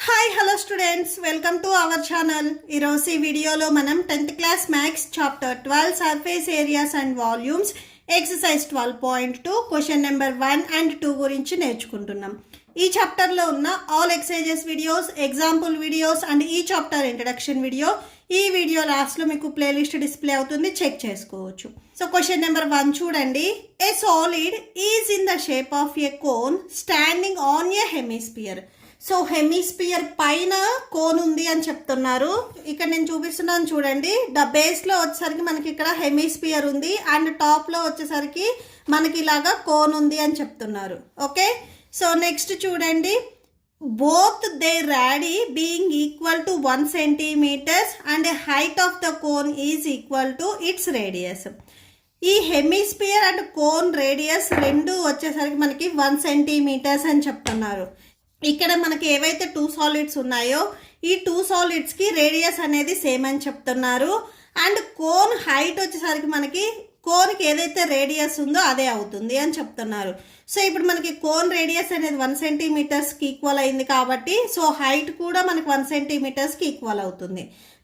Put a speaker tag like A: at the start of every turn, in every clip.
A: Hi hello students, welcome to our channel. ఈరోజు ఈ వీడియోలో మనం 10th class maths chapter 12 surface areas and volumes exercise 12.2 question number 1 and 2 గురించి నేర్చుకుంటున్నాం. ఈ చాప్టర్లో ఉన్న all exercises videos, example videos and ఈ చాప్టర్ ఇంట్రడక్షన్ వీడియో ఈ వీడియో లాస్ట్లో మీకు ప్లేలిస్ట్ డిస్ప్లే అవుతుంది, చెక్ చేసుకోవచ్చు. సో క్వశ్చన్ నెంబర్ 1 చూడండి. A solid is in the shape of A cone standing on a hemisphere. So hemisphere పైన cone ఉంది అని చెప్తున్నారు. ఇక్కడ నేను చూపిస్తున్నాను చూడండి. బేస్లో వచ్చేసరికి మనకి ఇక్కడ హెమిస్పియర్ ఉంది అండ్ టాప్లో వచ్చేసరికి మనకి ఇలాగా కోన్ ఉంది అని చెప్తున్నారు. ఓకే, సో నెక్స్ట్ చూడండి. Both they రాడీ being equal to 1 centimeter and height of the cone is equal to it's radius. ఈ హెమిస్పియర్ అండ్ కోన్ రేడియస్ రెండు వచ్చేసరికి మనకి 1 centimeter అని చెప్తున్నారు. ఇక్కడ మనకి ఏవైతే 2 సాలిడ్స్ ఉన్నాయో ఈ 2 సాలిడ్స్కి రేడియస్ అనేది సేమ్ అని చెప్తున్నారు. అండ్ కోన్ హైట్ వచ్చేసరికి మనకి కోన్కి ఏదైతే రేడియస్ ఉందో అదే అవుతుంది అని చెప్తున్నారు. సో ఇప్పుడు మనకి కోన్ రేడియస్ అనేది 1 centimeterకి ఈక్వల్ అయింది కాబట్టి సో హైట్ కూడా మనకి 1 centimeterకి ఈక్వల్ అవుతుంది.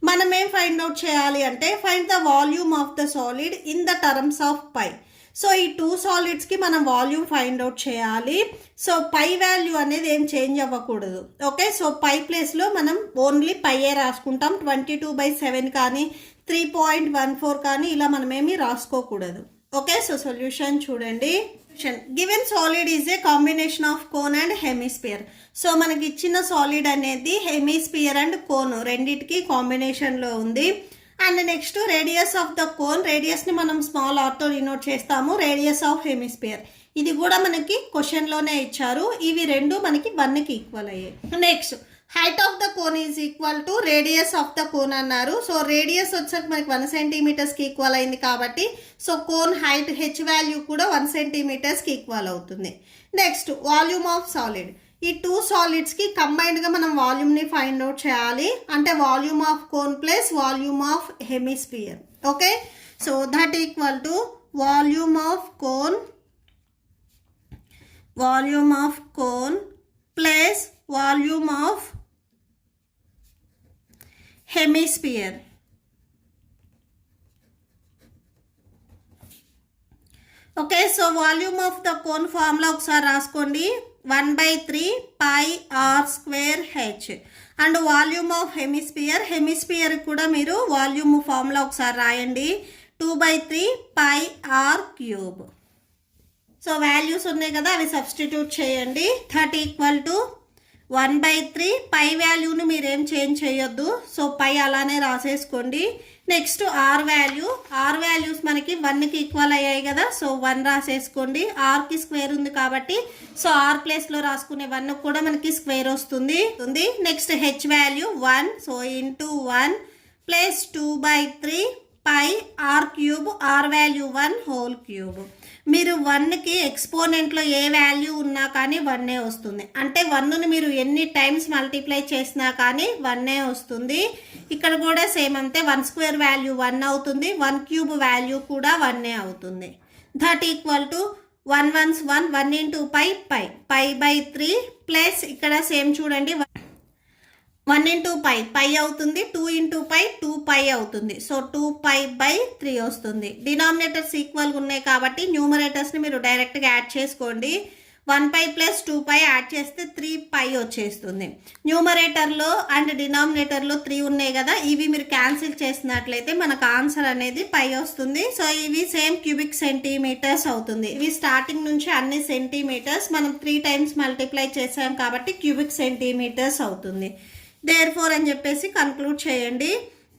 A: మనం ఏం ఫైండ్ అవుట్ చేయాలి అంటే find the volume of the solid in the terms of pi. So ఈ 2 సాలిడ్స్కి మనం వాల్యూమ్ ఫైండ్ అవుట్ చేయాలి. సో పై వాల్యూ అనేది ఏం చేంజ్ అవ్వకూడదు. ఓకే, సో పై ప్లేస్లో మనం ఓన్లీ పైయే రాసుకుంటాం. 22/7 కానీ 3.14 కానీ ఇలా మనం ఏమి రాసుకోకూడదు. ఓకే, సో సొల్యూషన్ చూడండి. Given solid is a combination of cone and hemisphere. So మనకి ఇచ్చిన సాలిడ్ అనేది హెమిస్పియర్ అండ్ కోన్ రెండింటికి కాంబినేషన్లో ఉంది. And next radius of the cone, రేడియస్ని మనం స్మాల్ ఆర్తో డినోట్ చేస్తాము. రేడియస్ ఆఫ్ హెమిస్పియర్ ఇది కూడా మనకి క్వశ్చన్లోనే ఇచ్చారు. ఇవి రెండు మనకి 1కి ఈక్వల్ అయ్యాయి. Next height of the cone is equal to radius of the cone అన్నారు. సో రేడియస్ వచ్చేసరికి మనకి 1 centimeterకి ఈక్వల్ అయింది కాబట్టి so cone height H value కూడా 1 centimeterకి ఈక్వల్ అవుతుంది. Next volume of solid. ఈ 2 సాలిడ్స్కి కంబైన్డ్గా మనం వాల్యూమ్ని ఫైండ్ అవుట్ చేయాలి. అంటే volume of cone plus volume of hemisphere. Okay, so that equal to volume of cone plus volume of hemisphere. Okay, so volume of the cone formula ఒకసారి రాసుకోండి. 1/3 pi r square h. And volume of hemisphere కూడా మీరు volume formula ఒకసారి రాయండి. 2/3 pi r cube. So values ఉన్నాయి కదా, అవి substitute చేయండి. దట్ ఈక్వల్ టు 1/3 పై వాల్యూని మీరేం చేంజ్ చేయొద్దు. సో పై అలానే రాసేసుకోండి. నెక్స్ట్ ఆర్ వాల్యూస్ మనకి 1కి ఈక్వల్ అయ్యాయి కదా, సో 1 రాసేసుకోండి. ఆర్కి స్క్వేర్ ఉంది కాబట్టి సో ఆర్ ప్లేస్లో రాసుకునే 1 కూడా మనకి స్క్వేర్ వస్తుంది. Next h value 1, so into 1 plus 2/3 pi r cube, r value 1 whole cube. మీరు 1కి ఎక్స్పోనెంట్లో ఏ వాల్యూ ఉన్నా కానీ 1 వస్తుంది. అంటే 1ని మీరు ఎన్ని టైమ్స్ మల్టిప్లై చేసినా కానీ 1 వస్తుంది. ఇక్కడ కూడా సేమ్ అంతే. 1 స్క్వేర్ వాల్యూ 1 అవుతుంది, 1 క్యూబ్ వాల్యూ కూడా 1 అవుతుంది. దట్ ఈక్వల్ టు 1 1 1 ఇంటూ పై/3 ప్లస్ ఇక్కడ సేమ్ చూడండి 1 ఇంటూ పై అవుతుంది, 2 ఇంటూ 2 పై అవుతుంది. సో 2π/3 వస్తుంది. డినామినేటర్స్ ఈక్వల్గా ఉన్నాయి కాబట్టి న్యూమరేటర్స్ని మీరు డైరెక్ట్గా యాడ్ చేసుకోండి. 1π ప్లస్ 2π యాడ్ చేస్తే 3π వచ్చేస్తుంది. న్యూమరేటర్లో అండ్ డినామినేటర్లో 3 ఉన్నాయి కదా, ఇవి మీరు క్యాన్సిల్ చేసినట్లయితే మనకు ఆన్సర్ అనేది పై వస్తుంది. సో ఇవి సేమ్ క్యూబిక్ సెంటీమీటర్స్ అవుతుంది. ఇవి స్టార్టింగ్ నుంచి అన్ని సెంటీమీటర్స్ మనం 3 టైమ్స్ మల్టిప్లై చేసాం కాబట్టి క్యూబిక్ సెంటీమీటర్స్ అవుతుంది. దేర్ఫోర్ అని చెప్పేసి కన్క్లూడ్ చేయండి.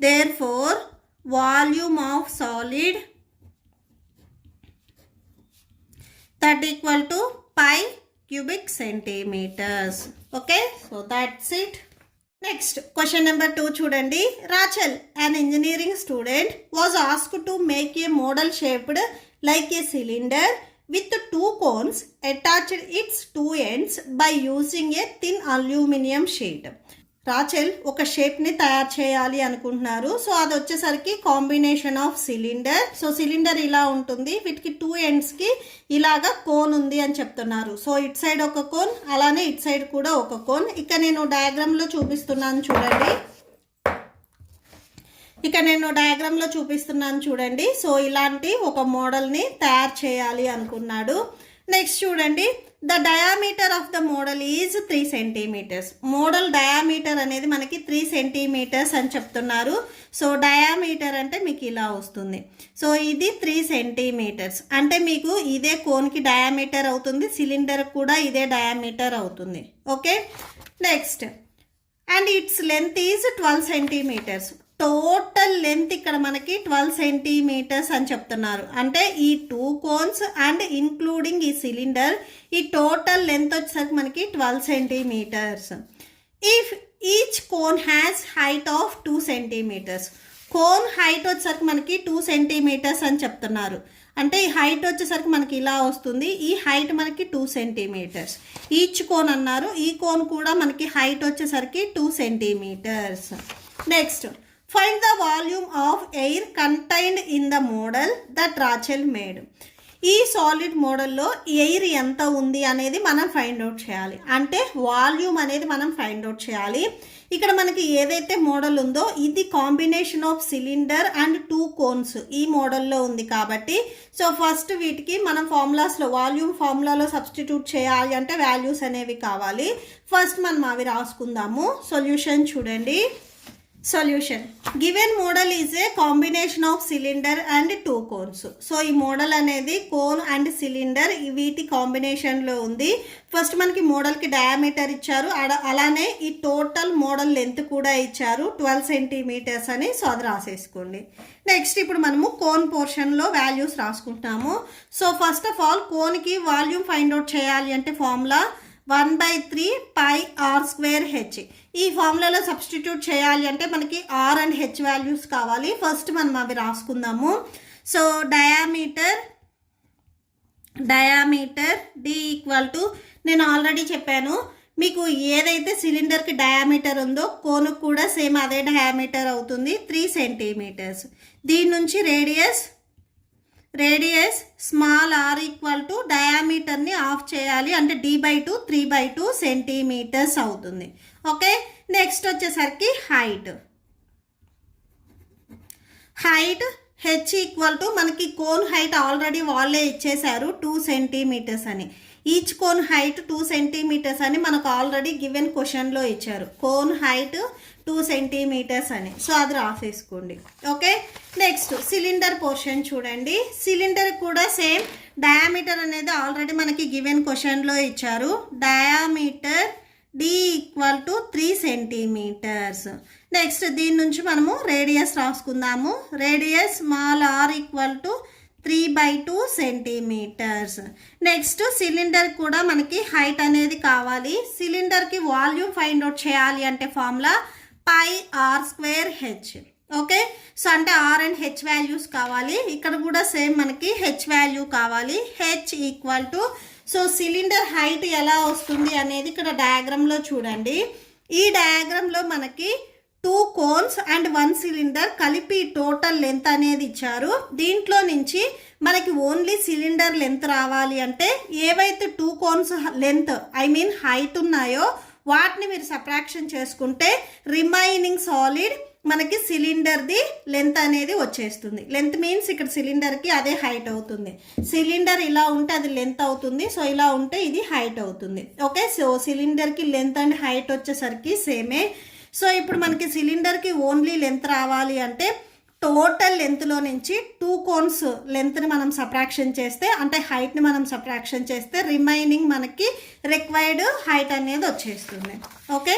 A: Therefore volume of solid that equal to pi cubic centimeters. Okay, so that's it. Next question number 2 చూడండి. Rachel, an engineering student, was asked to make a model shaped like a cylinder with 2 cones attached its 2 ends by using a thin aluminum sheet. Rachel ఒక షేప్ని తయారు చేయాలి అనుకుంటున్నారు. So అది వచ్చేసరికి combination of cylinder. So cylinder ఇలా ఉంటుంది, వీటికి 2 ఎండ్స్కి ఇలాగా కోన్ ఉంది అని చెప్తున్నారు. సో ఇటు సైడ్ ఒక కోన్, అలానే ఇటు సైడ్ కూడా ఒక కోన్. ఇక నేను డయాగ్రామ్లో చూపిస్తున్నాను చూడండి. చూడండి. సో ఇలాంటి ఒక మోడల్ని తయారు చేయాలి అనుకున్నాడు. నెక్స్ట్ చూడండి, the diameter of the model is 3 centimeters. Model diameter అనేది మనకి 3 సెంటీమీటర్స్ అని చెప్తున్నారు. సో డయామీటర్ అంటే మీకు ఇలా వస్తుంది. సో ఇది 3 సెంటీమీటర్స్ అంటే మీకు ఇదే కోన్కి డయామీటర్ అవుతుంది, సిలిండర్ కూడా ఇదే డయామీటర్ అవుతుంది. Okay, next and its length is 12 centimeters. Total length ఇక్కడ మనకి 12 సెంటీమీటర్స్ అని చెప్తున్నారు. అంటే ఈ 2 కోన్స్ అండ్ ఇంక్లూడింగ్ ఈ సిలిండర్, ఈ టోటల్ లెంత్ వచ్చేసరికి మనకి 12 centimeters. If each cone has height of 2 centimeters. Cone height వచ్చేసరికి మనకి 2 సెంటీమీటర్స్ అని చెప్తున్నారు. అంటే ఈ హైట్ వచ్చేసరికి మనకి ఇలా వస్తుంది, ఈ హైట్ మనకి 2 సెంటీమీటర్స్. ఈచ్ కోన్ అన్నారు, ఈ కోన్ కూడా మనకి హైట్ వచ్చేసరికి 2 centimeters. Next, find the volume of air contained in the model that Rachel made. ఈ సాలిడ్ మోడల్లో ఎయిర్ ఎంత ఉంది అనేది మనం ఫైండ్ అవుట్ చేయాలి. అంటే వాల్యూమ్ అనేది మనం ఫైండ్ అవుట్ చేయాలి. ఇక్కడ మనకి ఏదైతే మోడల్ ఉందో ఇది combination of cylinder and 2 cones ఈ మోడల్లో ఉంది కాబట్టి సో ఫస్ట్ వీటికి మనం ఫార్ములాస్లో వాల్యూమ్ ఫార్ములాలో సబ్స్టిట్యూట్ చేయాలి అంటే వాల్యూస్ అనేవి కావాలి. ఫస్ట్ మనం అవి రాసుకుందాము. సొల్యూషన్ చూడండి. Solution, given model is a combination of cylinder and 2 cones. So ఈ మోడల్ అనేది కోన్ అండ్ సిలిండర్ వీటి కాంబినేషన్లో ఉంది. ఫస్ట్ మనకి మోడల్కి డయామీటర్ ఇచ్చారు, అలానే ఈ టోటల్ మోడల్ లెంత్ కూడా ఇచ్చారు 12 సెంటీమీటర్స్ అని. సో అది రాసేసుకోండి. నెక్స్ట్ ఇప్పుడు మనము కోన్ పోర్షన్లో వాల్యూస్ రాసుకుంటాము. సో ఫస్ట్ ఆఫ్ ఆల్ కోన్కి వాల్యూమ్ ఫైండ్ అవుట్ చేయాలి అంటే formula 1/3 pi r square h. ఈ ఫార్ములాలో సబ్స్టిట్యూట్ చేయాలి అంటే మనకి ఆర్ అండ్ హెచ్ వాల్యూస్ కావాలి. ఫస్ట్ మనం అవి రాసుకుందాము. So diameter d equal to, నేను ఆల్రెడీ చెప్పాను మీకు ఏదైతే సిలిండర్కి డయామీటర్ ఉందో కోనుకు కూడా సేమ్ అదే డయామీటర్ అవుతుంది 3 సెంటీమీటర్స్. దీని నుంచి radius small r equal to డయామీటర్ని ఆఫ్ చేయాలి అంటే d/2 3/2 సెంటీమీటర్స్ అవుతుంది. ఓకే, నెక్స్ట్ వచ్చేసరికి హైట్ హెచ్ ఈక్వల్ టు, మనకి కోన్ హైట్ ఆల్రెడీ వాళ్ళే ఇచ్చేశారు 2 సెంటీమీటర్స్ అని. ఈచ్ కోన్ హైట్ 2 సెంటీమీటర్స్ అని మనకు ఆల్రెడీ గివెన్ క్వశ్చన్లో ఇచ్చారు. కోన్ హైట్ 2 సెంటీమీటర్స్ అని. సో అది రాసేసుకోండి. ఓకే, నెక్స్ట్ సిలిండర్ పోర్షన్ చూడండి. సిలిండర్ కూడా సేమ్ డయామీటర్ అనేది ఆల్రెడీ మనకి గివెన్ క్వశ్చన్లో ఇచ్చారు. Diameter d equal to 3 centimetres. Next దీని నుంచి మనము రేడియస్ రాసుకుందాము. Radius small r equal to 3/2 centimetres. Next cylinder కూడా మనకి హైట్ అనేది కావాలి. సిలిండర్కి వాల్యూమ్ ఫైండ్ అవుట్ చేయాలి అంటే formula pi r square h. Okay, so అంటే ఆర్ అండ్ హెచ్ వాల్యూస్ కావాలి. ఇక్కడ కూడా సేమ్ మనకి హెచ్ వాల్యూ కావాలి. H equal to, so cylinder height ఎలా వస్తుంది అనేది ఇక్కడ డయాగ్రామ్లో చూడండి. ఈ డయాగ్రామ్లో మనకి 2 కోన్స్ అండ్ 1 సిలిండర్ కలిపి టోటల్ లెంత్ అనేది ఇచ్చారు. దీంట్లో నుంచి మనకి ఓన్లీ సిలిండర్ లెంత్ రావాలి అంటే ఏవైతే 2 కోన్స్ లెంత్ హైట్ ఉన్నాయో వాటిని మీరు సబ్ట్రాక్షన్ చేసుకుంటే రిమైనింగ్ సాలిడ్ మనకి సిలిండర్ది లెంత్ అనేది వచ్చేస్తుంది. లెంత్ మీన్స్ ఇక్కడ సిలిండర్కి అదే హైట్ అవుతుంది. సిలిండర్ ఇలా ఉంటే అది లెంత్ అవుతుంది, సో ఇలా ఉంటే ఇది హైట్ అవుతుంది. ఓకే, సో సిలిండర్కి లెంత్ అండ్ హైట్ వచ్చేసరికి సేమే. సో ఇప్పుడు మనకి సిలిండర్కి ఓన్లీ లెంత్ రావాలి అంటే టోటల్ లెంత్లో నుంచి 2 కోన్స్ లెంత్ని మనం సబ్ట్రాక్షన్ చేస్తే అంటే హైట్ని మనం సబ్ట్రాక్షన్ చేస్తే రిమైనింగ్ మనకి రిక్వైర్డ్ హైట్ అనేది వచ్చేస్తుంది. ఓకే,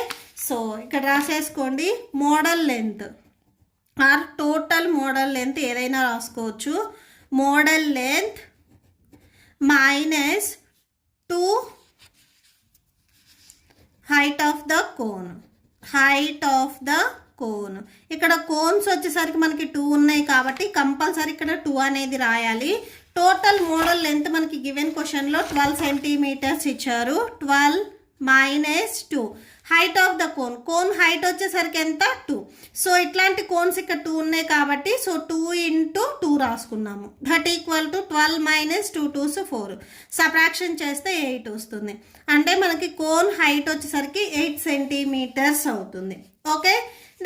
A: సో ఇక్కడ రాసేసుకోండి. Model length or total model length ఏదైనా రాసుకోవచ్చు. Model length minus 2 height of the cone. ఇక్కడ కోన్స్ వచ్చేసరికి మనకి 2 ఉన్నాయి కాబట్టి కంపల్సరీ ఇక్కడ 2 అనేది రాయాలి. టోటల్ మోడల్ లెంత్ మనకి గివెన్ క్వశ్చన్లో 12 సెంటీమీటర్స్ ఇచ్చారు. 12 -2. Height of the cone height వచ్చేసరికి ఎంత 2. సో ఇట్లాంటి కోన్స్ ఇక్కడ 2 ఉన్నాయి కాబట్టి సో 2 × 2 రాసుకున్నాము. That equal to 12 - 2 2s 4. Subtraction చేస్తే 8 వస్తుంది. అంటే మనకి కోన్ హైట్ వచ్చేసరికి 8 సెంటీమీటర్స్ అవుతుంది. Okay,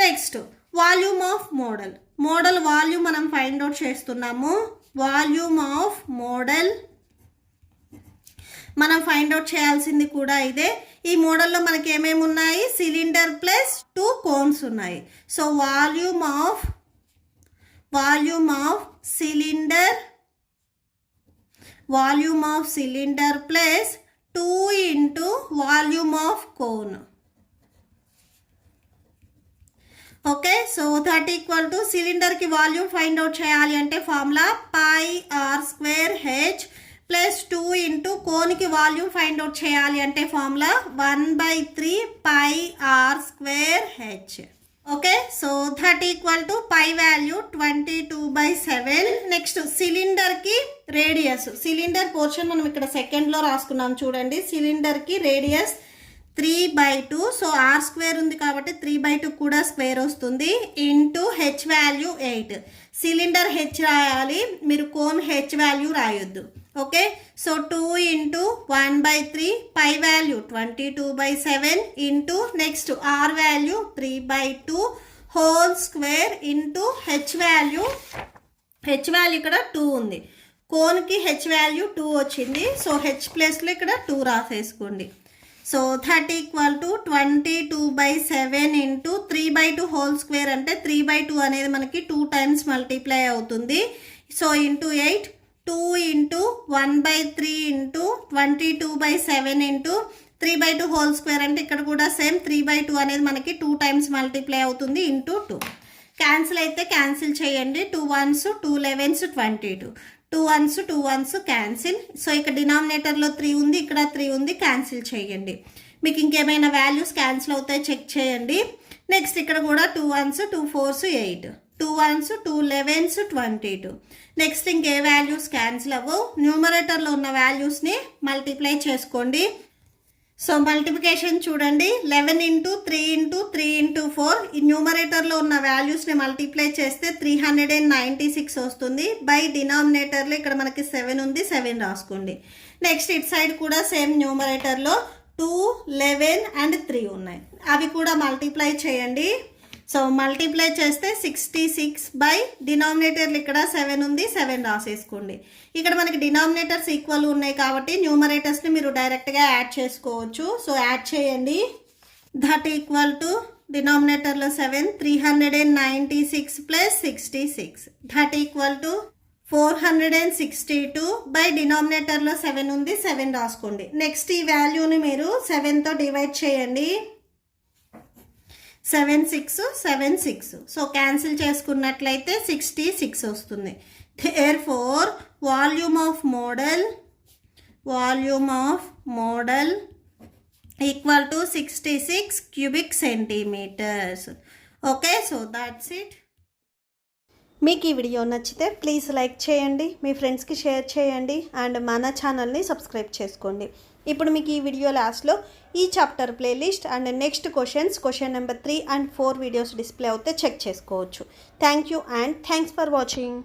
A: next volume of model volume మనం ఫైండ్ అవుట్ చేస్తున్నాము. వాల్యూమ్ ఆఫ్ మోడల్ మనం ఫైండ్ అవుట్ చేయాల్సింది కూడా ఇదే. ఈ మోడల్లో మనకి ఏమేమి ఉన్నాయి, సిలిండర్ ప్లస్ 2 కోన్స్ ఉన్నాయి. So volume of cylinder plus 2 × volume of cone. Okay, so that equal to సిలిండర్కి వాల్యూమ్ ఫైండ్ అవుట్ చేయాలి అంటే ఫార్ములా πr² ప్లస్ 2 × కోన్కి వాల్యూమ్ ఫైండ్ అవుట్ చేయాలి అంటే formula 1/3 πr²h. Okay, so that equal to pi value 22/7. Next సిలిండర్కి radius, cylinder portion మనం ఇక్కడ సెకండ్లో రాసుకున్నాం చూడండి. సిలిండర్కి రేడియస్ 3/2. సో r² ఉంది కాబట్టి 3/2 కూడా స్క్వేర్ వస్తుంది. Into h value 8. Cylinder h రాయాలి, మీరు కోన్ h వాల్యూ రాయొద్దు. Okay, so 2 × 1/3 pi value 22/7 into next r value 3/2 whole square into h value ఇక్కడ 2 ఉంది. కోన్కి h వాల్యూ 2 వచ్చింది. సో h ప్లేస్లో ఇక్కడ 2 రాసేసుకోండి. So that equal to 22/7 into 3/2 whole square అంటే 3/2 అనేది మనకి 2 టైమ్స్ మల్టిప్లై అవుతుంది. So into 8, 2 × 1/3 into 22/7 into 3/2 whole square అంటే ఇక్కడ కూడా సేమ్ 3/2 అనేది మనకి 2 టైమ్స్ మల్టిప్లై అవుతుంది ఇంటూ 2. క్యాన్సిల్ అయితే క్యాన్సిల్ చేయండి. 2 1s 2 11s 22. 2 1s 2 1s cancel. So ఇక్కడ డినామినేటర్లో 3 ఉంది, ఇక్కడ 3 ఉంది, క్యాన్సిల్ చేయండి. మీకు ఇంకేమైనా వాల్యూస్ క్యాన్సిల్ అవుతాయి చెక్ చేయండి. నెక్స్ట్ ఇక్కడ కూడా 2 1s 2 4s 8. 2 1s 2 11s 22. Next ఇంకే వాల్యూస్ క్యాన్సిల్ అవ్వవు. న్యూమరేటర్లో ఉన్న వాల్యూస్ని మల్టిప్లై చేసుకోండి. సో మల్టిప్లికేషన్ చూడండి. 11 × 3 × 3 × 4 ఈ న్యూమరేటర్లో ఉన్న వాల్యూస్ని మల్టిప్లై చేస్తే 396 వస్తుంది. బై డినామినేటర్లో ఇక్కడ మనకి 7 ఉంది, 7 రాసుకోండి. నెక్స్ట్ ఇటు సైడ్ కూడా సేమ్ న్యూమరేటర్లో 2 11 అండ్ 3 ఉన్నాయి, అవి కూడా మల్టిప్లై చేయండి. సో మల్టిప్లై చేస్తే 66 బై డినామినేటర్లు ఇక్కడ 7 ఉంది, 7 రాసేసుకోండి. ఇక్కడ మనకి డినామినేటర్స్ ఈక్వల్ ఉన్నాయి కాబట్టి న్యూమరేటర్స్ని మీరు డైరెక్ట్గా యాడ్ చేసుకోవచ్చు. సో యాడ్ చేయండి. దట్ ఈక్వల్ టు డినామినేటర్లో 7 396 plus 66 that equal to 462 by డినామినేటర్లో 7 ఉంది, 7 రాసుకోండి. నెక్స్ట్ ఈ వాల్యూని మీరు 7తో డివైడ్ చేయండి. 7 6 7 6. సో క్యాన్సిల్ చేసుకున్నట్లయితే 66 వస్తుంది. Therefore volume of model equal to 66 cubic centimeters. Okay, so that's it. మీకు ఈ వీడియో నచ్చితే ప్లీజ్ లైక్ చేయండి, మీ ఫ్రెండ్స్కి షేర్ చేయండి అండ్ మన ఛానల్ని సబ్స్క్రైబ్ చేసుకోండి. ఇప్పుడు మీకు ఈ వీడియో లాస్ట్లో ఈ chapter playlist and next question number 3 and 4 videos display అవుతే చెక్ చేసుకోవచ్చు. Thank you and thanks for watching.